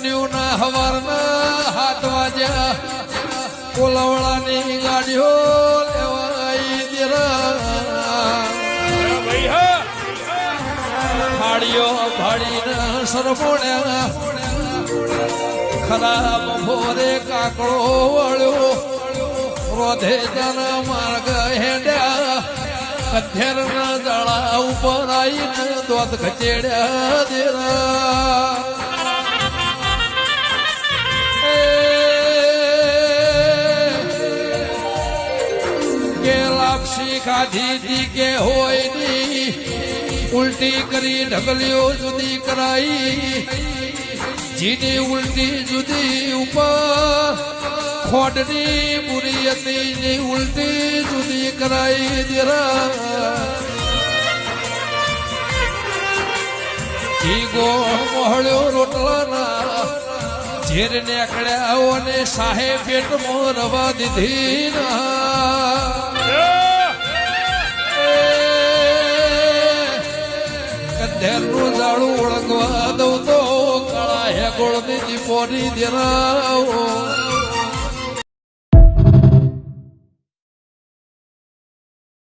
બન્યું ના હવારના 7 વાગ્યા કોલવડાની ગાડીઓ લેવાઈ દેરા ફાડીઓ ફાડીને સરપોડ્યા ખરાબ ભોરે કાકડો વળ્યો રોધે જના માર્ગ હેડ્યા કથેરના દળા ઉપર આવીને દોત ખચેડ્યા દેરા કે લાપસી ખાધી દી કે હોય ની ઉલટી કરી ઢગલીઓ જુદી કરાઈ જીની ઉલટી જુદી ઉપર ખોડની બુરી હતી ઉલટી જુદી કરાઈ દેરા જી ગોળ મોહળ્યો રોટલાના ઝેર નીકળ્યા અને સાહેબ પેટમાં રવા દીધી ના કધેરનું જાડું ઓળખવા દઉં તો કાળા હે ગોળ ની પોરી દેરાઓ